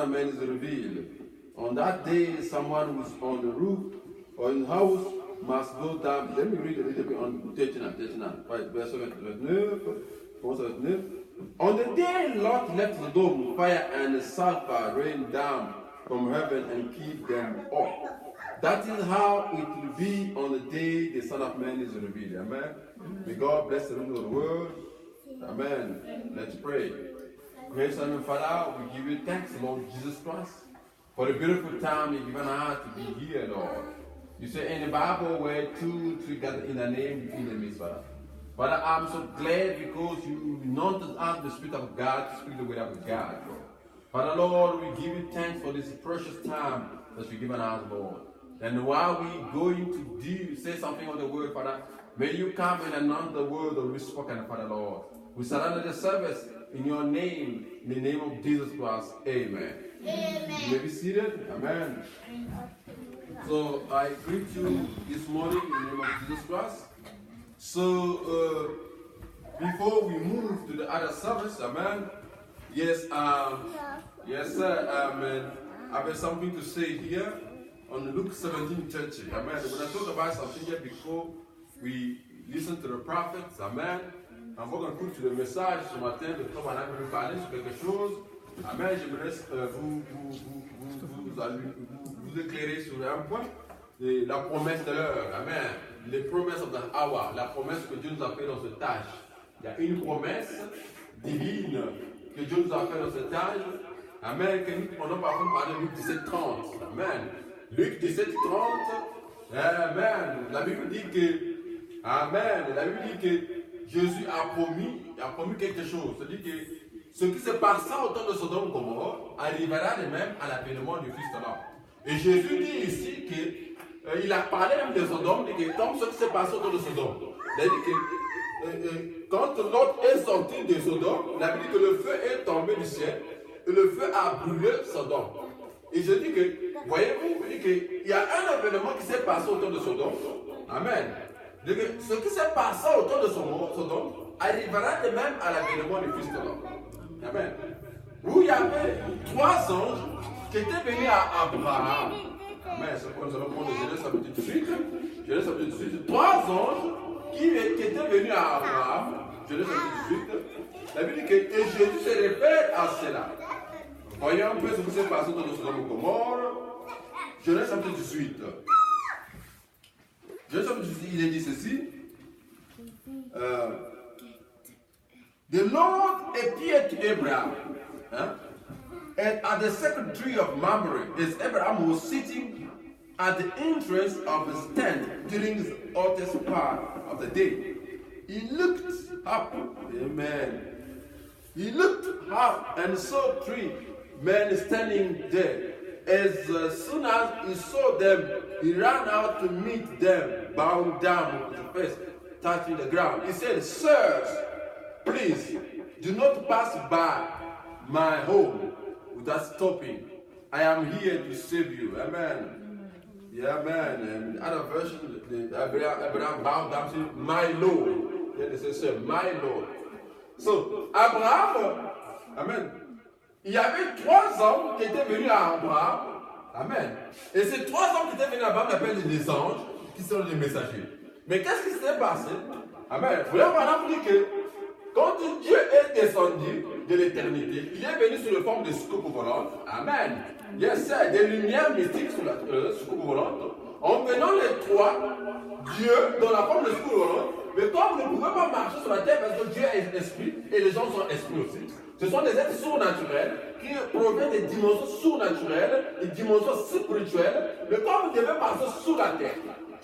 of Man is revealed. On that day, someone who's on the roof or in the house must go down. Let me read a little bit on 39, verse 29. On the day Lot left Sodom, fire and sulfur rained down from heaven and keep them up. That is how it will be on the day the Son of Man is revealed. Amen. May God bless the reading of the word. Amen. Let's pray. Gracious Heavenly Father, we give you thanks, Lord Jesus Christ, for the beautiful time you've given us to be here, Lord. You say in the Bible where 2 3 gather in the name in the midst, Father. Father, I'm so glad because you anointed us the Spirit of God to speak the word of God, Lord. Father, Lord, we give you thanks for this precious time that you've given us, Lord. And while we're going to say something on the word, Father, may you come and announce the word that we spoken, Father, Lord. We surrender the service in your name, in the name of Jesus Christ. Amen. Amen. You may be seated. Amen. So I greet you this morning in the name of Jesus Christ. So before we move to the other service, amen. Yes, yes, sir. Amen. I have something to say here on Luke 17:30. Amen. When I talk about something here before we listen to the prophets, amen. On va écouter le message ce matin de comme on a voulu parler sur quelque chose. Amen. Je me laisse vous éclairer sur un point. La promesse de l'heure. Amen. Les promesses of the hour. La promesse que Dieu nous a fait dans cette tâche. Il y a une promesse divine que Dieu nous a fait dans cette tâche. Amen. On a parfois parlé de Luc 17:30. Amen. Luc 17:30. Amen. La Bible dit que, amen. La Bible dit que Jésus a promis quelque chose. C'est-à-dire que ce qui s'est passé autour de Sodome et Gomorrhe arrivera de même à l'avènement du Fils de l'homme. Et Jésus dit ici qu'il a parlé même de Sodome, dit que comme ce qui s'est passé autour de Sodome. C'est-à-dire que quand Lot est sorti de Sodome, la Bible dit que le feu est tombé du ciel et le feu a brûlé Sodome. Et je dis que, voyez-vous, il y a un événement qui s'est passé autour de Sodome. Amen. Ce qui s'est passé autour de Sodome arrivera de même à l'avènement du Fils de l'homme. Amen. Où il y avait 3 anges qui étaient venus à Abraham. Amen. C'est pourquoi nous allons prendre Genèse chapitre 18. Genèse chapitre 18. 3 anges qui étaient venus à Abraham. Genèse chapitre 18. La Bible dit que et Jésus se réfère à cela. Voyons un peu ce qui s'est passé autour de Sodome et Gomorrhe. Genèse chapitre 18. Il est dit ceci. The Lord appeared to Abraham, and at the second tree of Mamre, as Abraham was sitting at the entrance of his tent during his hottest part of the day. He looked up, amen. He looked up and saw 3 men standing there. As soon as he saw them, he ran out to meet them, bowing down with his face touching the ground. He said, "Sirs, please do not pass by my home without stopping. I am here to save you." Amen. Yeah, amen. And in other version, Abraham bowed down to "My Lord." Then they say, "Sir, my Lord." So Abraham, amen. Il y avait 3 hommes qui étaient venus à Abraham. Amen. Et ces 3 hommes qui étaient venus à Abraham, on appelle les anges, qui sont les messagers. Mais qu'est-ce qui s'est passé? Amen. Vous voyez, que quand Dieu est descendu de l'éternité, il est venu sous la forme de soucoupe volante. Amen. Yes, sir, des lumières mystiques sous la soucoupe volante. En venant les 3, Dieu, dans la forme de soucoupe volante, mais comme vous ne pouvez pas marcher sur la terre parce que Dieu est esprit et les gens sont esprits aussi. Ce sont des êtres surnaturels qui proviennent des dimensions surnaturelles, des dimensions spirituelles, mais comme vous devez passer sous la terre.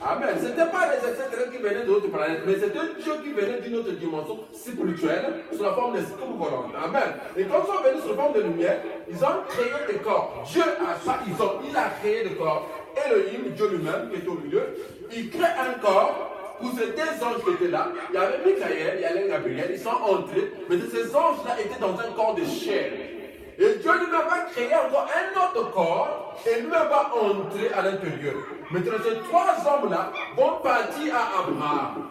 Amen. Ce n'était pas des extraterrestres qui venaient d'autres planètes, mais c'était Dieu qui venait d'une autre dimension spirituelle sous la forme des soucoupes volantes. Amen. Et quand ils sont venus sous la forme de lumière, ils ont créé des corps. Dieu a ça, il a créé des corps. Elohim, Dieu lui-même, qui est au milieu, il crée un corps. Pour ces 2 anges qui étaient là, il y avait Michael, il y avait Gabriel, ils sont entrés, mais ces anges-là étaient dans un corps de chair. Et Dieu lui-même va créer encore un autre corps, et lui-même va entrer à l'intérieur. Maintenant, ces 3 hommes-là vont partir à Abraham.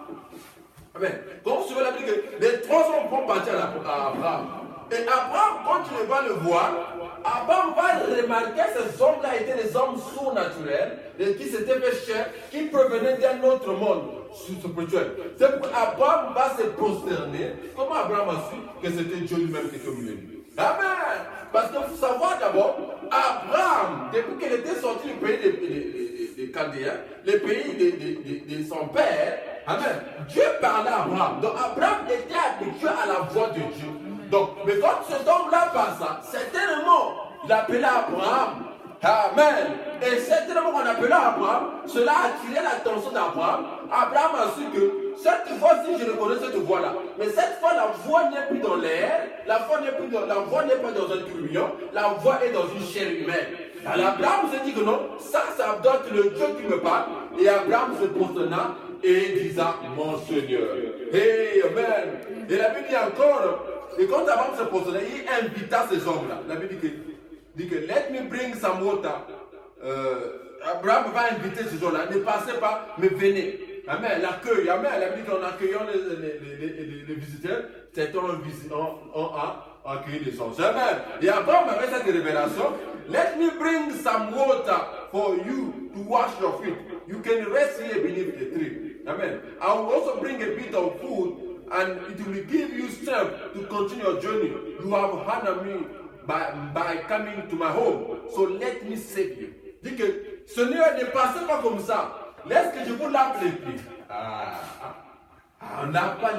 Amen. Comme vous savez la Bible, les 3 hommes vont partir à Abraham. Et Abraham, quand tu vas le voir, Abraham va remarquer que ces hommes-là étaient des hommes surnaturels, qui s'étaient fait chair, qui provenaient d'un autre monde spirituel. C'est pourquoi Abraham va se prosterner. Comment Abraham a su que c'était Dieu lui-même qui était au milieu de lui? Amen. Parce qu'il faut savoir d'abord, Abraham, depuis qu'il était sorti du pays des Chaldéens, le pays de son père, amen, Dieu parlait à Abraham. Donc Abraham était habitué à la voix de Dieu. Donc, mais quand cet homme-là passa, certainement, il appelait Abraham. Amen. Et certainement qu'on appelait Abraham, cela a attiré l'attention d'Abraham. Abraham a su que cette fois-ci, je reconnais cette voix-là. Mais cette fois, la voix n'est plus dans l'air, la voix n'est pas dans un tourbillon, la voix est dans une chair humaine. Alors Abraham s'est dit que non, ça doit être le Dieu qui me parle. Et Abraham se prosterna et disa, mon Seigneur. Hey, amen. Et la Bible dit encore, et quand Abraham se prosternait, il invita ces hommes-là. La Bible dit que let me bring some water. Abraham va inviter ces gens-là. Ne passez pas, mais venez. Amen. L'accueil. Amen. La Bible dit qu'en accueillant les visiteurs, c'est on a accueilli les gens. Amen. Et Abraham avait cette révélation. Let me bring some water for you to wash your feet. You can rest here beneath the tree. Amen. I will also bring a bit of food and it will give you strength to continue your journey. You have honored me by coming to my home. So let me save you. Dit que Seigneur, ne passez pas comme ça. Laisse que je vous lave les pieds. On n'a pas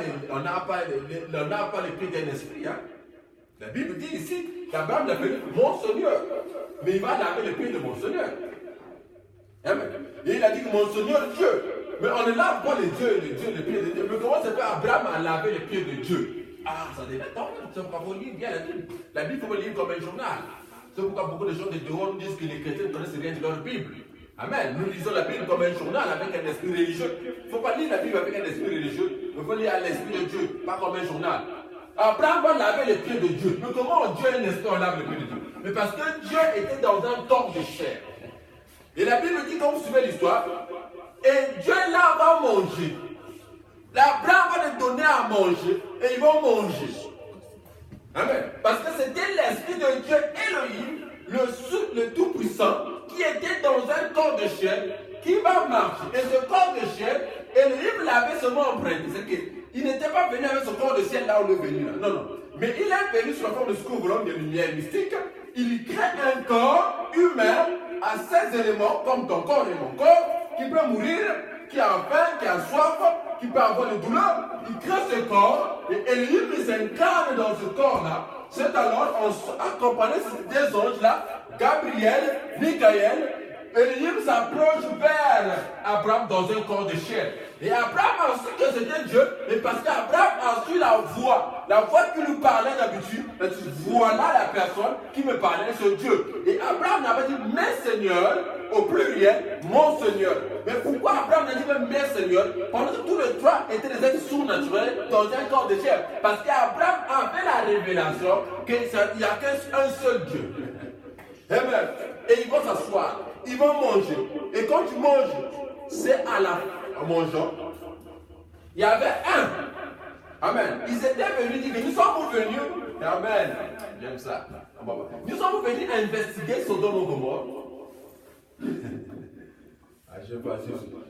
les pieds d'un esprit. Hein? La Bible dit ici qu'Abraham l'appelle mon Seigneur. Mais il va laver les pieds de mon Seigneur. Amen. Et il a dit que mon Seigneur Dieu. Mais on ne lave pas les pieds de Dieu. Mais comment ça fait Abraham a lavé les pieds de Dieu? Ça devait être tant. C'est pourquoi vous lisez bien la Bible. La Bible, il faut lire comme un journal. C'est pourquoi beaucoup de gens de dehors disent que les chrétiens ne connaissent rien de leur Bible. Amen. Nous lisons la Bible comme un journal avec un esprit religieux. Il ne faut pas lire la Bible avec un esprit religieux. Il faut lire à l'esprit de Dieu, pas comme un journal. Abraham va laver les pieds de Dieu. Mais comment Dieu est un esprit, on lave les pieds de Dieu? Mais parce que Dieu était dans un corps de chair. Et la Bible dit, quand vous suivez l'histoire, et Dieu là va manger. L'Abraham va lui donner à manger et ils vont manger. Amen. Parce que c'était l'esprit de Dieu Elohim, le Tout-Puissant, qui était dans un corps de chair, qui va marcher. Et ce corps de chair, Elohim l'avait seulement emprunté. C'est qu'il n'était pas venu avec ce corps de ciel là où il est venu. Là. Non, non. Mais il est venu sous la forme de ce qu'on voit de lumière mystique. Il crée un corps humain à 16 éléments, comme ton corps et mon corps, qui peut mourir, qui a faim, qui a soif, qui peut avoir des douleurs. Il crée ce corps et Elohim s'incarne dans ce corps-là. C'est alors, accompagné des anges-là, Gabriel, Michael, Elohim s'approche vers Abraham dans un corps de chair. Et Abraham a su que c'était Dieu, mais parce qu'Abraham a su la voix qui lui parlait d'habitude, voilà la personne qui me parlait, c'est Dieu. Et Abraham n'avait dit mes seigneurs, au pluriel, mon Seigneur. Mais pourquoi Abraham n'a dit même mes seigneurs, pendant que tous les trois étaient des êtres surnaturels dans un corps de chair? Parce qu'Abraham avait la révélation qu'il n'y a qu'un seul Dieu. Amen. Et ils vont s'asseoir, ils vont manger. Et quand tu manges, c'est en mangeant, il y avait un. Amen. Ils étaient venus dire que nous sommes venus. Amen. J'aime ça. Nous sommes venus investiguer Sodome et Gomorrhe.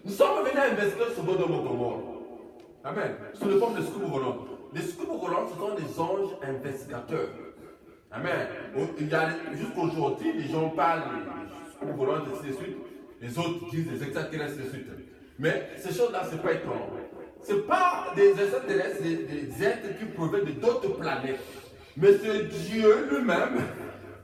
Nous sommes venus investiguer Sodome et Gomorrhe. Amen. Sous la forme de scoop volants. Les scoops volants, ce sont des anges investigateurs. Amen. Jusqu'aujourd'hui, les gens parlent des scoops volants, ainsi de suite. Les autres disent des extraterrestres, ainsi de suite. Mais ces choses-là, ce n'est pas étonnant. Ce n'est pas des extraterrestres, des êtres qui proviennent d'autres planètes. Mais c'est Dieu lui-même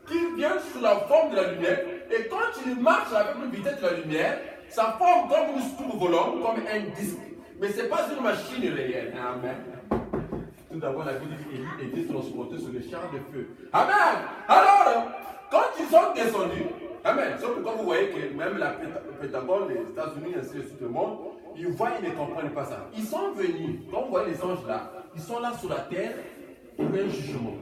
qui vient sous la forme de la lumière. Et quand il marche avec une vitesse de la lumière, ça forme comme une scoop volante, comme un disque. Mais ce n'est pas une machine réelle. Amen. Tout d'abord, la Bible dit qu'Élie était transporté sur les chars de feu. Amen. Alors, quand ils sont descendus, amen. Sauf que quand vous voyez que même le Pentagone, les États-Unis, ainsi de suite, le monde, ils voient, ils ne comprennent pas ça. Ils sont venus, quand vous voyez les anges là, ils sont là sur la terre pour un jugement.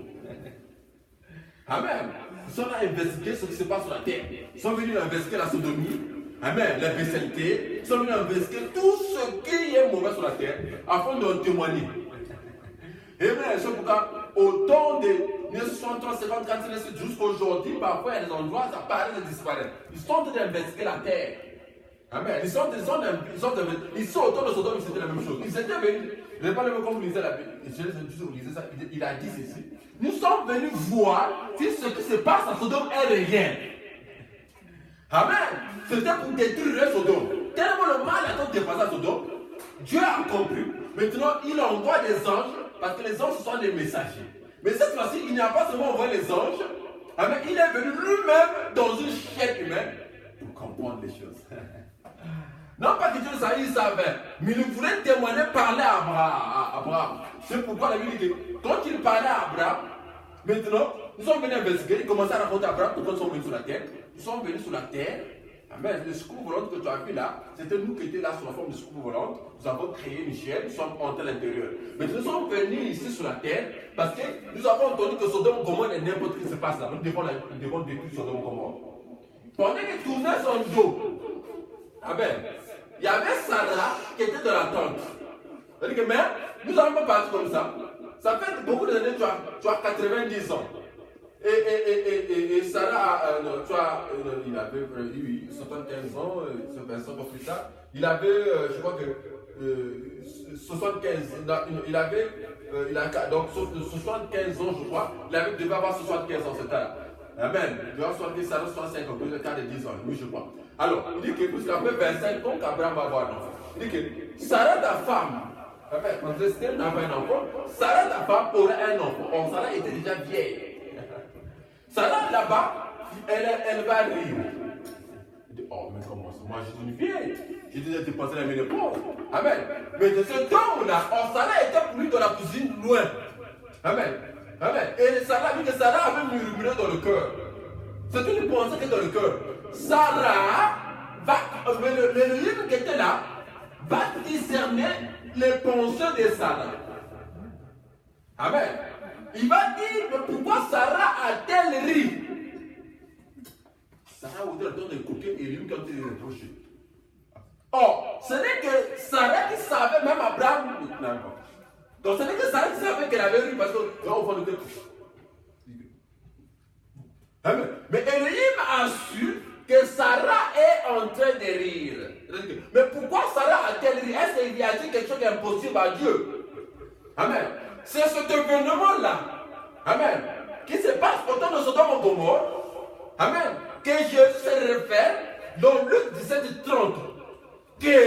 Amen. Ils sont là à investiguer ce qui se passe sur la terre. Ils sont venus investiguer la sodomie. Amen. La bestialité. Ils sont venus investiguer tout ce qui est mauvais sur la terre afin d'en témoigner. Amen. C'est pourquoi, au temps de 1963, 50, 46, jusqu'aujourd'hui, parfois, il y a des endroits, ça paraît de disparaître. Ils sont en train d'investiguer la terre. Amen. Ils sont autour de Sodome, c'était la même chose. Ils étaient venus, je ne vais pas le comme vous lisez la Bible, il a dit ceci. Nous sommes venus voir si ce qui se passe à Sodome est réel. Amen. C'était pour détruire Sodome. Tellement le mal a dépassé à Sodome, Dieu a compris. Maintenant, il envoie des anges, parce que les anges sont des messagers. Mais cette fois-ci, il n'a pas seulement envoyé les anges, amen, il est venu lui-même dans une chair humaine pour comprendre les choses. Non pas que Dieu le savait, il savait, mais il voulait témoigner, parler à Abraham. C'est pourquoi la Bible dit que quand il parlait à Abraham, maintenant, nous sommes venus investiguer, il commençait à raconter à Abraham pourquoi nous sommes venus sur la terre. Nous sommes venus sur la terre. Amen. Le secours volant que tu as vu là, c'était nous qui étions là sur la forme de secours volant. Nous avons créé une chair, nous sommes entrés à l'intérieur. Mais nous sommes venus ici sur la terre parce que nous avons entendu que Sodome et Gomorrhe et n'importe qui se passe là. Nous devons détruire Sodome et Gomorrhe. Pendant qu'il tournait son dos, amen, il y avait Sarah qui était dans la tente. C'est-à-dire que, mais nous n'allons pas partir comme ça. Ça fait beaucoup d'années, tu as 90 ans. Et Sarah, il avait 75 ans, 25 ans plus tard. Il avait, je crois que 75, donc 75 ans, je crois. Il devait avoir 75 ans, c'est ça. Amen. Il doit avoir 70, Sarah 65 ans, plus de 4 de 10 ans, oui, je crois. Alors, il dit que jusqu'après 25 ans, qu'Abraham va avoir un enfant. Il dit que Sarah, ta femme, quand Esther n'avait un enfant, Sarah, ta femme, aurait un enfant. Or, Sarah était déjà vieille. Sarah, là-bas, elle va rire. Elle dit, oh, mais comment ça? Moi, je suis une vieille. J'ai déjà dépassé la ménopause. Amen. Mais de ce temps-là, Sarah était pour lui dans la cuisine loin. Amen. Amen. Et Sarah dit que Sarah avait murmuré dans le cœur. C'est une pensée qui est dans le cœur. Sarah va, le livre qui était là, va discerner les pensées de Sarah. Amen. Il va dire pourquoi Sarah a-t-elle ri. Sarah voudrait le temps d'écouter et lui quand il est reproché. Or, ce n'est que Sarah qui savait, même Abraham. Donc ce n'est que Sarah qui savait qu'elle avait ri parce que là au fond de quelque chose. Amen. Mais Elohim a su que Sarah est en train de rire. Mais pourquoi Sarah a-t-elle ri? Est-ce qu'il y a quelque chose d'impossible à Dieu? Amen. C'est cet événement-là, amen, qui se passe autour de Sodome et Gomorrhe, amen, que Jésus se réfère dans Luc 17:30, que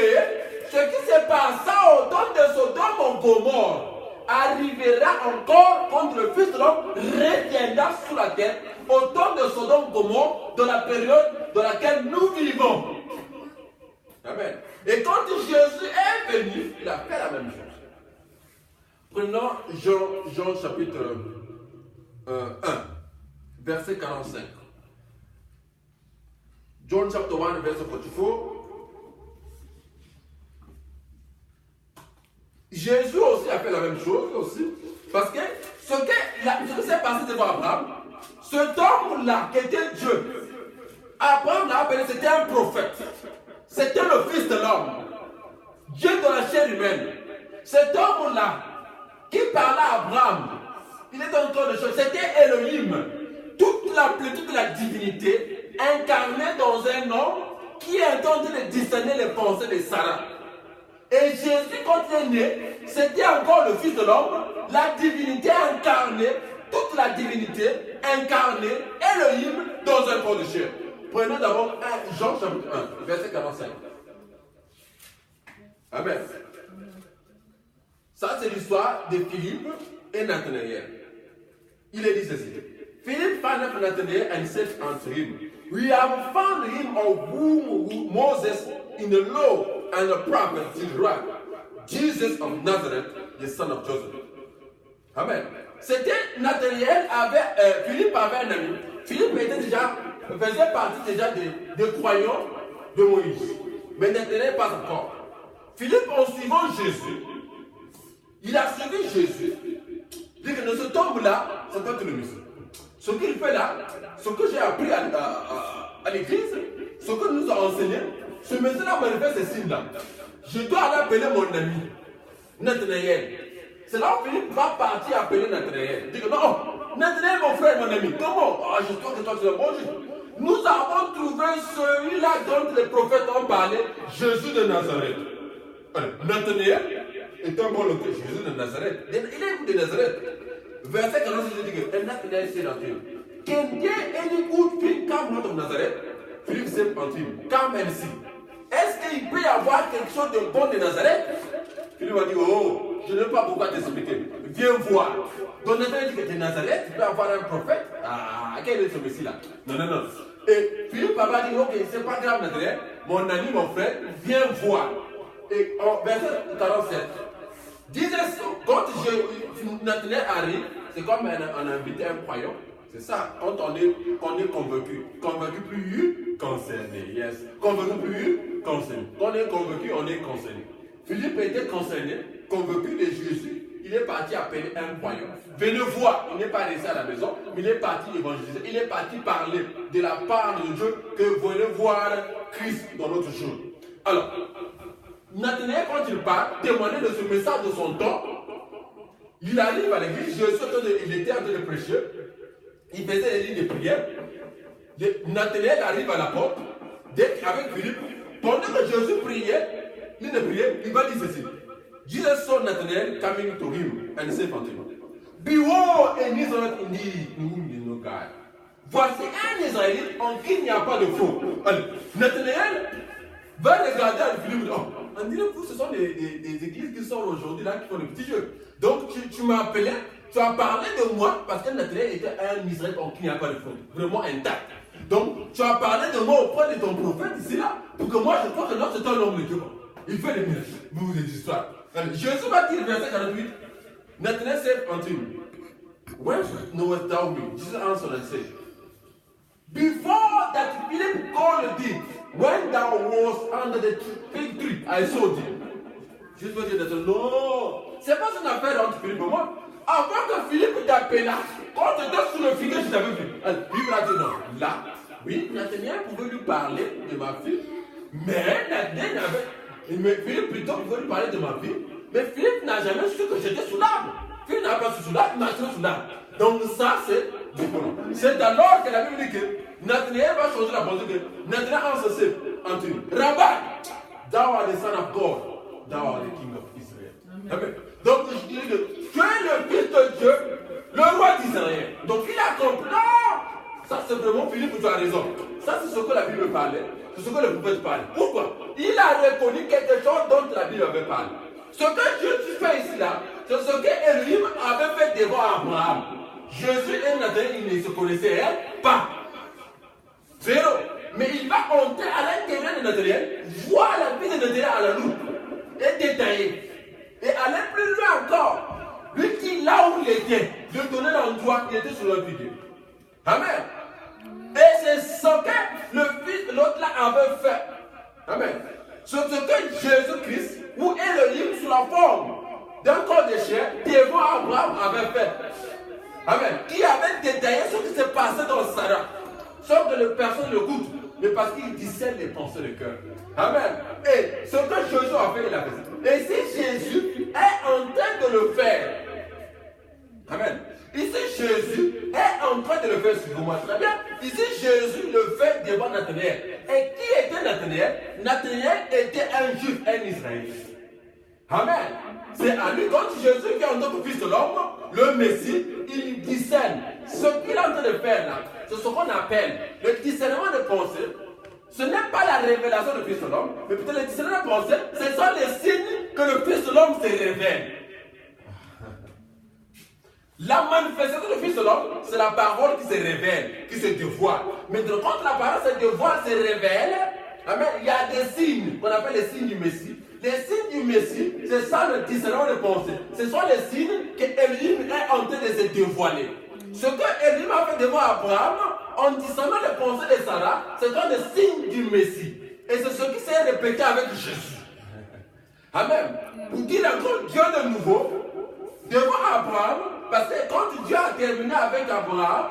ce qui se passa autour de Sodome et Gomorrhe arrivera encore quand le Fils de l'homme reviendra sur la terre autour de Sodome et Gomorrhe dans la période dans laquelle nous vivons. Amen. Et quand Jésus est venu, il a fait la même chose. Prenons Jean chapitre 1, verset 45. John chapter 1, verset 44. Jésus aussi a fait la même chose aussi. Parce que ce qui s'est passé devant Abraham, cet homme-là qui était Dieu, Abraham l'a appelé, c'était un prophète. C'était le Fils de l'homme. Dieu dans la chair humaine. Cet homme-là qui parlait à Abraham, il était en train de choses. C'était Elohim. Toute la plénitude de la divinité incarnée dans un homme qui est en train de discerner les pensées de Sarah. Et Jésus, quand il est né, c'était encore le Fils de l'homme, la divinité incarnée, toute la divinité incarnée, Elohim, dans un corps de chair. Prenez d'abord Jean chapitre 1, verset 45. Amen. Ça, c'est l'histoire de Philippe et Nathanaël. Il est dit ceci. Philip found Nathanael and said unto him, We have found him of whom Moses in the law and the prophets did write, Jesus of Nazareth, the son of Joseph. Amen. C'était Nathanaël Philippe avait un ami. Philippe faisait partie déjà des croyants de Moïse. Mais Nathanaël pas encore. Philippe, en suivant Jésus, il a suivi Jésus. Il dit que dans ce tombe-là, c'est toi qui le Messie. Ce qu'il fait là, ce que j'ai appris à l'église, ce que nous a enseigné, ce Messie-là m'a fait ces signes-là. Je dois aller appeler mon ami, Nathanaël. C'est là où Philippe va partir appeler Nathanaël. Il dit que non, Nathanaël, mon frère, mon ami, comment? Ah, j'espère que toi tu es bon juge. Nous avons trouvé celui-là dont les prophètes ont parlé, Jésus de Nazareth. Nathanaël est un bon local, Jésus de Nazareth. Il est de Nazareth. Verset 46, il dit que Nathanaël s'est rentré. Can there any good thing come out of Nazareth? Philippe s'est rentré. Come and see. Est-ce qu'il peut y avoir quelque chose de bon de Nazareth? Philippe a dit, oh, je ne sais pas pourquoi t'expliquer. Viens voir. Donc Nathanaël dit que tu es Nazareth, tu peux avoir un prophète. Ah, quel est ce Messie-là? Non, non, non. Et Philippe a dit, ok, c'est pas grave Nathanaël, mon ami, mon frère, viens voir. Et en verset 47, disait, quand Nathanaël arrive, c'est comme un invité, un croyant. C'est ça, quand on est convaincu. Convaincu plus concerné. Yes. Convaincu plus concerné. Quand on est convaincu, on est concerné. Philippe était concerné, convaincu de Jésus. Il est parti appeler un croyant. Venez voir. Il n'est pas resté à la maison, mais il est parti évangéliser. Il est parti parler de la part de Dieu que venez voir Christ dans notre jour. Alors, Nathanaël, quand il part, témoigner de ce message de son temps, il arrive à l'église. Jésus, il était en train de prêcher. Il faisait des lignes de prière. Nathanaël arrive à la porte. Avec Philippe, pendant que Jésus priait, ligne de prière, il va dire ceci. Jesus saw Nathanael coming to him and said unto him, Behold, an Israelite indeed, in whom there is no God. Voici un Israélite en qui il n'y a pas de faux. Nathanaël va regarder à Philippe. Oh, on dirait que ce sont des églises qui sont aujourd'hui là, qui font des petits jeux. Donc tu m'as appelé, tu as parlé de moi parce que Nathanaël était un Israélite en qui il n'y a pas de faux. Vraiment intact. Donc tu as parlé de moi auprès de ton prophète ici là, pour que moi je crois que non, c'est un homme de Dieu. Il fait des miracles. Vous des histoires. Jésus va dire, verset 48, Nathanael said unto him, Whence knowest thou me? Jesus answered and said, Before that Philip called thee, when thou wast under the fig tree, I saw thee. Jésus va dire, non, c'est pas une affaire entre Philippe et moi. Avant que Philippe t'appela, quand tu étais sous le figuier, je t'avais vu. Philippe a dit non. Là, oui, Nathanael pouvait lui parler de ma fille, mais Nathanael avait. Mais Philippe plutôt pouvait lui parler de ma vie. Mais Philippe n'a jamais su que j'étais sous l'arbre. Philippe n'a pas su sous l'arbre, il m'a su sous l'arbre. Donc ça, c'est différent. C'est alors que la Bible dit que Nathanael va changer la pensée que Nathanael answered unto him, Rabbi, thou art the son of God, thou art the king of Israel. Amen. Donc je dis que tu es le fils de Dieu, le roi d'Israël. Donc il a compris. Ça c'est vraiment Philippe, tu as raison. Ça c'est ce que la Bible parlait. C'est ce que le prophète parlait. Pourquoi? Il a reconnu quelque chose dont la Bible avait parlé. Ce que Jésus fait ici là, c'est ce que Elohim avait fait devant Abraham. Jésus et Nathanaël, ils ne se connaissaient pas. Zéro. Mais il va entrer à l'intérieur de Nathanaël, voir la vie de Nathanaël à la loupe et détailler. Et aller plus loin encore. Lui qui là où il était, lui donner l'endroit, il était sur le figuier. Amen. Et c'est ce que le fils de l'autre là avait fait. Amen. C'est ce que Jésus-Christ, ou Elohim sous la forme d'un corps de chair, devant Abraham avait fait. Amen. Qui avait détaillé ce qui s'est passé dans Sarah. Sauf que les personnes le goûtent, mais parce qu'il discerne les pensées de cœur. Amen. Et ce que Jésus a fait, il a fait. Et si Jésus est en train de le faire, amen. Ici, Jésus est en train de le faire sur moi. Très bien. Ici, Jésus le fait devant Nathanaël. Et qui était Nathanaël? Nathanaël était un juif, un Israélite. Amen. C'est à lui, quand Jésus vient en tant que fils de l'homme, le Messie, il discerne. Ce qu'il est en train de faire là, c'est ce qu'on appelle le discernement de pensée. Ce n'est pas la révélation du fils de l'homme, mais plutôt le discernement de pensée, ce sont les signes que le fils de l'homme se révèle. La manifestation du Fils de l'homme, c'est la parole qui se révèle, qui se dévoile. Mais quand la parole se dévoile, se révèle, amen, il y a des signes qu'on appelle les signes du Messie. Les signes du Messie, c'est ça le discernement de pensée. Ce sont les signes que Elohim est en train de se dévoiler. Ce que Elohim a fait devant Abraham, en discernant les pensées de Sarah, c'est dans les signes du Messie. Et c'est ce qui s'est répété avec Jésus. Amen. Pour dire encore Dieu de nouveau, devant Abraham, parce que quand Dieu a terminé avec Abraham,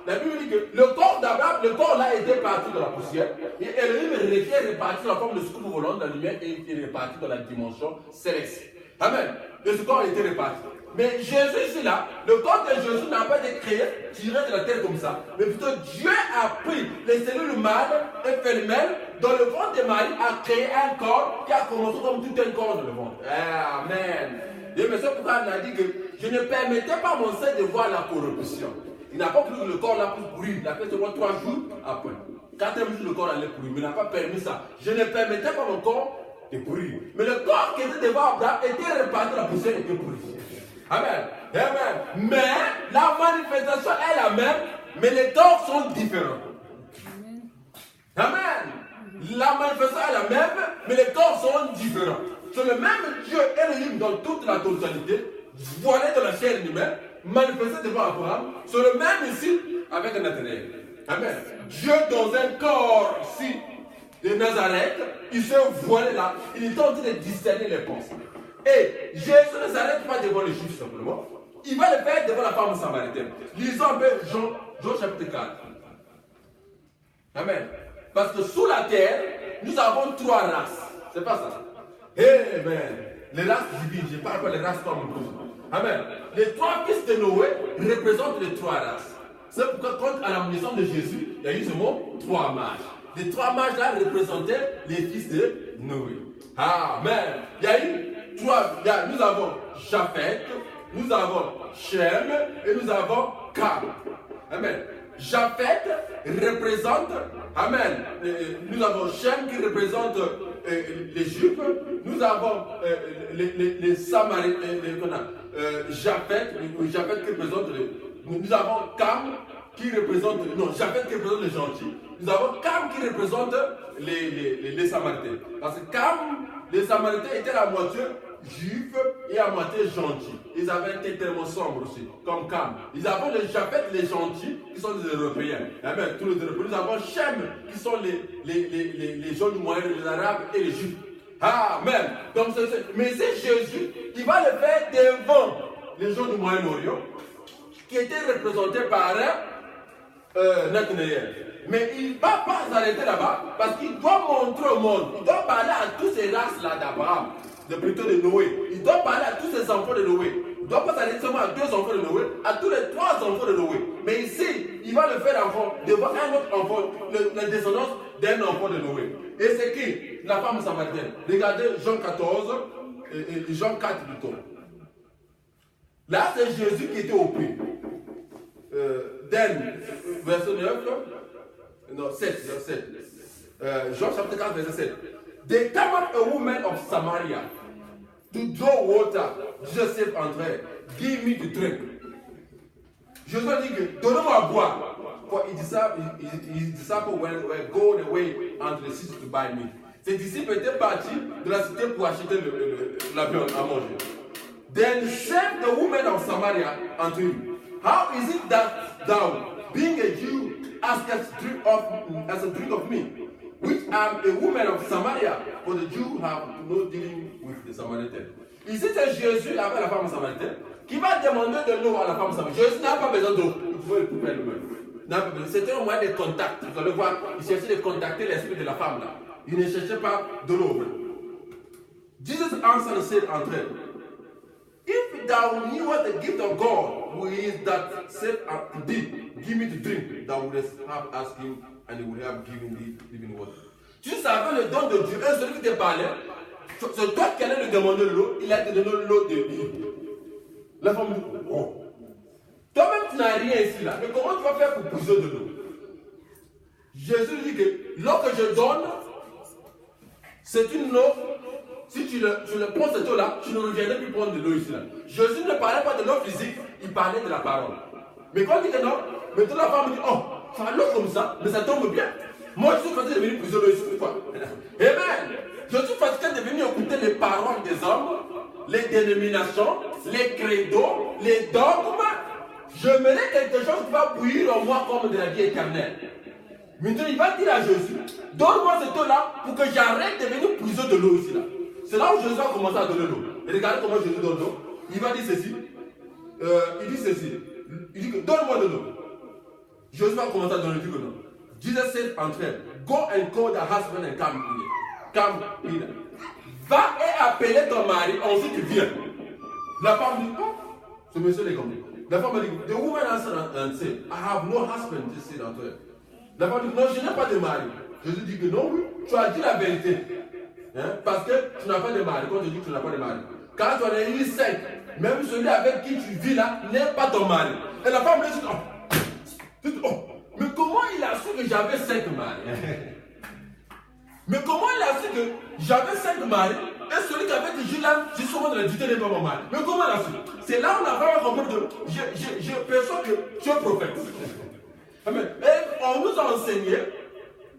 la Bible dit que le corps d'Abraham, le corps là était parti dans la poussière, et Elohim est reparti dans la forme de soucoupe volante de la lumière et il est reparti dans la dimension céleste. Amen. Et ce corps a été réparti. Mais Jésus ici là, le corps de Jésus n'a pas été créé, tiré de la terre comme ça. Mais plutôt Dieu a pris les cellules mâles et femelles dans le ventre de Marie, a créé un corps qui a commencé comme tout un corps dans le ventre. Amen. Et mais c'est pourquoi il a dit que je ne permettais pas à mon sein de voir la corruption. Il n'a pas pris le corps là pour pourrir. Il a fait seulement 3 jours après. 4e jour, le corps allait pourrir. Mais il n'a pas permis ça. Je ne permettais pas mon corps de pourrir. Mais le corps qui était devant Abraham était réparti, la poussière était pourrie. Amen. Amen. Mais la manifestation est la même, mais les corps sont différents. Amen. La manifestation est la même, mais les corps sont différents. C'est le même Dieu Elohim dans toute la totalité, voilé dans la chair humaine, manifesté devant Abraham. C'est le même ici avec Nathanaël. Amen. Dieu dans un corps ici de Nazareth, il s'est voilé là, il est en train de discerner les pensées. Et Jésus ne s'arrête pas devant les Juifs simplement. Il va le faire devant la femme samaritaine. Lisons un peu Jean chapitre 4. Amen. Parce que sous la terre, nous avons 3 races. C'est pas ça. Amen. Les races divines, je ne parle pas des races comme nous. Amen. Les 3 fils de Noé représentent les 3 races. C'est pourquoi quand à la naissance de Jésus, il y a eu ce mot 3 mages. Les 3 mages là représentaient les fils de Noé. Amen. Il y a eu nous avons Japheth, nous avons Shem et nous avons Cam. Amen. Japheth représente, amen, nous avons Shem qui représente les Juifs, nous avons les Samaritains, Japheth qui représente nous avons Cam qui représente, Japheth qui représente les gentils, nous avons Cam qui représente les Samaritains. Parce que Cam, les Samaritains étaient la moitié juifs et à moitié gentils. Ils avaient un teint tellement sombre aussi, comme Cam. Ils avaient les Japheth, les gentils, qui sont des Européens. Amen. Tous les Européens. Nous avons Shem, qui sont les gens du Moyen, les Arabes et les Juifs. Amen. Donc, mais c'est Jésus qui va le faire devant les gens du Moyen-Orient, qui étaient représentés par Nathanaël. Mais il ne va pas s'arrêter là-bas parce qu'il doit montrer au monde, il doit parler à tous ces races-là d'Abraham, plutôt de Noé. Il doit parler à tous ces enfants de Noé. Il ne doit pas s'arrêter seulement à 2 enfants de Noé, à tous les 3 enfants de Noé. Mais ici, il va le faire devant un autre enfant, la descendance d'un enfant de Noé. Et c'est qui? La femme samaritaine. Regardez Jean 14 et Jean 4 plutôt. Là, c'est Jésus qui était au puits. Verset 9. No, 7. John chapter 4, verset 7. There came up a woman of Samaria to draw water. Jesus said unto her, give me to drink. Jésus a dit que donnez-moi à boire. For his disciples were going away unto the city to buy meat. Ses disciples étaient partis de la cité pour acheter la viande à manger. Then said the woman of Samaria unto him, how is it that thou, being a Jew, askest as a drink of me, which am a woman of Samaria, for the Jews have no dealing with the Samaritan. Ici, c'est Jésus avec la femme samaritaine qui va demander de l'eau à la femme samaritaine. Jésus n'a pas besoin d'eau. Il faut le faire lui-même. C'était un moyen de contact. Vous allez voir, il cherchait de contacter l'esprit de la femme là. Il ne cherchait pas de l'eau. Jesus answered and said unto her, if thou knewest the gift of God, who is that said unto thee, give me to drink, thou wouldest have asked him, and he would have given thee living water. Tu savais le don de Dieu, et celui qui te parlait, c'est toi qui allais lui demander l'eau, il a te donné l'eau de vie. La femme dit, oh. Toi-même, tu n'as rien ici là, mais comment tu vas faire pour puiser de l'eau? Jésus dit que l'eau que je donne, c'est une eau. Si tu le prends cette eau-là, tu ne reviendrais plus prendre de l'eau ici. Là. Jésus ne parlait pas de l'eau physique, il parlait de la parole. Mais quand il dit que non, maintenant la femme dit, oh, ça a l'eau comme ça, mais ça tombe bien. Moi, je suis fatigué de venir puiser l'eau ici. Pourquoi? Amen. Je suis fatigué de venir écouter les paroles des hommes, les dénominations, les credos, les dogmes. Je mets quelque chose qui va bouillir en moi comme de la vie éternelle. Maintenant, il va dire à Jésus, donne-moi cette eau-là pour que j'arrête de venir puiser de l'eau ici. Là. C'est là où Jésus va commencer à donner l'eau. Et regardez comment Jésus donne l'eau. Il va dire ceci. Il dit ceci. Il dit que donne-moi de l'eau. Jésus va commencer à donner l'eau. Non. Jesus said unto him, go and call the husband and come here. Come here. Va et appeler ton mari, ensuite viens. La femme dit, oh, ce monsieur est comme la femme dit, the woman answered and said, I have no husband, to say unto her. La femme dit, non, je n'ai pas de mari. Jésus dit que non, oui, tu as dit la vérité. Hein? Parce que tu n'as pas de mari. Quand tu dis que tu n'as pas de mari, quand tu en as eu 5, même celui avec qui tu vis là n'est pas ton mari. Et la femme lui dit, oh, mais comment il a su que j'avais 5 maris? Mais comment il a su que j'avais 5 maris et celui qui avait dit là, je suis souvent dans la dictée n'est pas mon mari? Mais comment il a su? C'est là où on a vraiment compris que je perçois que tu es prophète. Amen. Et on nous a enseigné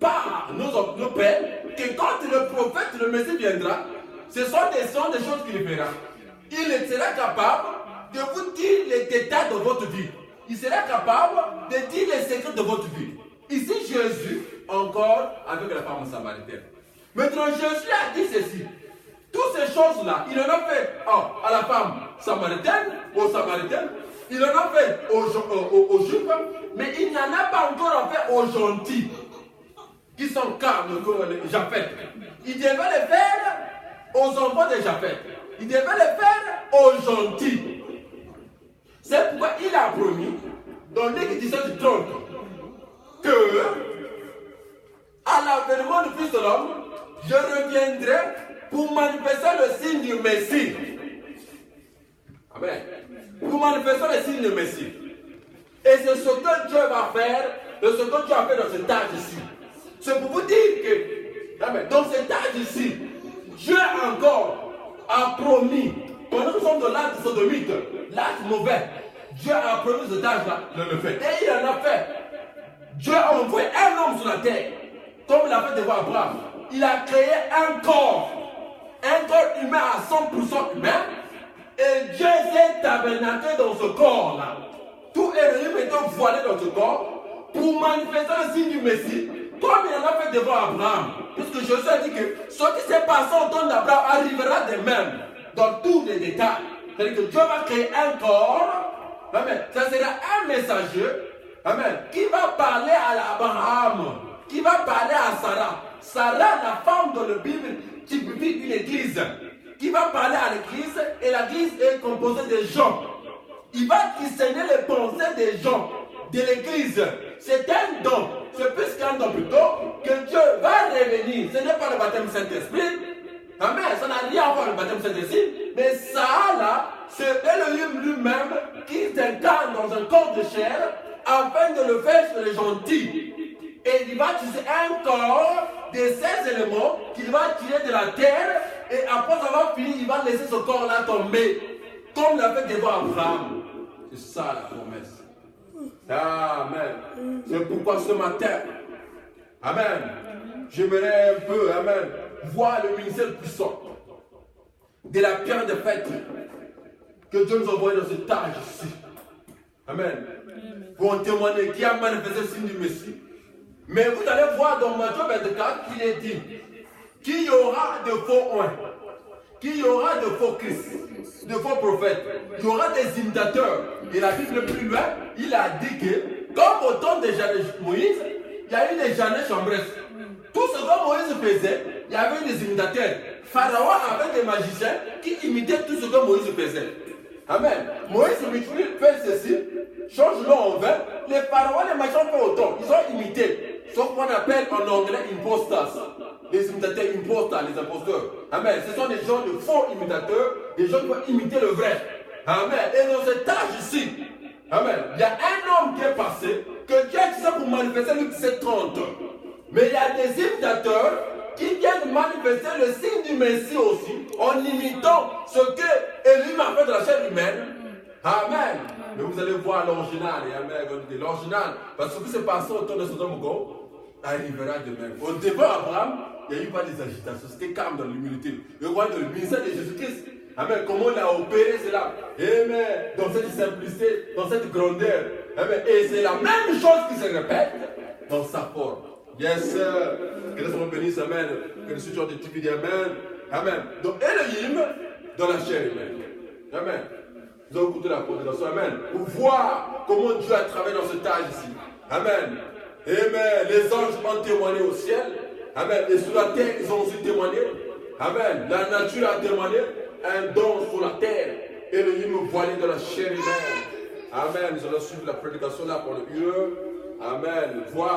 par nos pères que quand le prophète, le Messie viendra, ce sont des choses qu'il fera. Il sera capable de vous dire les détails de votre vie. Il sera capable de dire les secrets de votre vie. Ici, Jésus, encore avec la femme samaritaine. Maintenant, Jésus a dit ceci. Toutes ces choses-là, il en a fait à la femme samaritaine, aux samaritaines, il en a fait aux juifs, mais il n'en a pas encore fait aux gentils, qui sont calmes comme les Japheth. Il devait les faire aux enfants de Japheth. Il devait les faire aux gentils. C'est pourquoi il a promis, dans Luc 17:30, que à l'avènement du Fils de l'homme, je reviendrai pour manifester le signe du Messie. Amen. Pour manifester le signe du Messie. Et c'est ce que Dieu va faire, et ce que Dieu a fait dans cet âge ici. C'est pour vous dire que, amen, dans cet âge ici, Dieu encore a promis, pendant que nous sommes dans l'âge sodomite, l'âge mauvais, Dieu a promis cet âge-là de le faire. Et il en a fait. Dieu a envoyé un homme sur la terre, comme il a fait devant Abraham. Il a créé un corps humain à 100% humain, et Dieu s'est tabernaqué dans ce corps-là. Tout Elohim était voilé dans ce corps pour manifester le signe du Messie, comme il en a fait devant Abraham. Puisque Jésus a dit que ce qui s'est passé au temps d'Abraham arrivera de même, dans tous les détails. C'est-à-dire que Dieu va créer un corps, amen. Ça sera un messager, amen, qui va parler à Abraham, qui va parler à Sarah. Sarah, la femme dans la Bible, typifie une église, qui va parler à l'église, et l'église est composée de gens. Il va discerner les pensées des gens de l'église. C'est un don, c'est plus qu'un don plutôt, que Dieu va revenir. Ce n'est pas le baptême Saint-Esprit, amen, ça n'a rien à voir avec le baptême Saint-Esprit, mais ça là, c'est Elohim lui-même qui s'incarne dans un corps de chair afin de le faire sur les gentils. Et il va utiliser un corps de ces éléments qu'il va tirer de la terre, et après avoir fini, il va laisser ce corps-là tomber, comme l'a fait devant Abraham. C'est ça la promesse. Amen. C'est pourquoi ce matin, amen, j'aimerais un peu, amen, voir le ministère puissant de la pierre de fête que Dieu nous envoie dans cet âge ici. Amen. Pour en témoigner qui a manifesté le signe du Messie. Mais vous allez voir dans Matthieu 24 qu'il est dit qu'il y aura de faux oins, qu'il y aura de faux Christ, de faux prophètes, il y aura des imitateurs. Et la Bible plus loin, il a dit que, comme au temps de Moïse, il y a eu des Jeannet Chambres. Tout ce que Moïse faisait, il y avait des imitateurs. Pharaon avait des magiciens qui imitaient tout ce que Moïse faisait. Amen. Moïse fait ceci, change l'eau en vin. Les pharaons, les magiciens font autant. Ils ont imité. Ce qu'on appelle en anglais imposters. Les imitateurs imposters, les imposteurs. Amen. Ce sont des gens de faux imitateurs, des gens qui vont imiter le vrai. Amen. Et dans cet âge ici, amen, il y a un homme qui est passé, que Dieu a dit ça pour manifester Luc 17:30. Mais il y a des imitateurs qui viennent manifester le signe du Messie aussi, en imitant ce que Élie a fait de la chair humaine. Amen. Mais vous allez voir l'original, l'original, parce que ce qui s'est passé au temps de Sodome et Gomorrhe arrivera de même. Au début, Abraham, il n'y a eu pas des agitations, c'était calme dans l'humilité. Le roi de le ministère de Jésus-Christ. Amen. Comment il a opéré cela? Amen. Dans cette simplicité, dans cette grandeur. Amen. Et c'est la même chose qui se répète dans sa forme. Yes, sir. Que le Seigneur bénisse, amen. Que le Seigneur te divide, amen. Amen. Donc, Elohim dans la chair humaine. Amen. Nous allons écouter la prédication, amen. Pour voir comment Dieu a travaillé dans cet âge ici. Amen. Amen. Les anges ont témoigné au ciel. Amen. Et sur la terre, ils ont aussi témoigné. Amen. La nature a demandé un don sur la terre. Elohim voilé de la chair humaine. Amen. Nous allons suivre la prédication là pendant 1 heure. Amen. Voir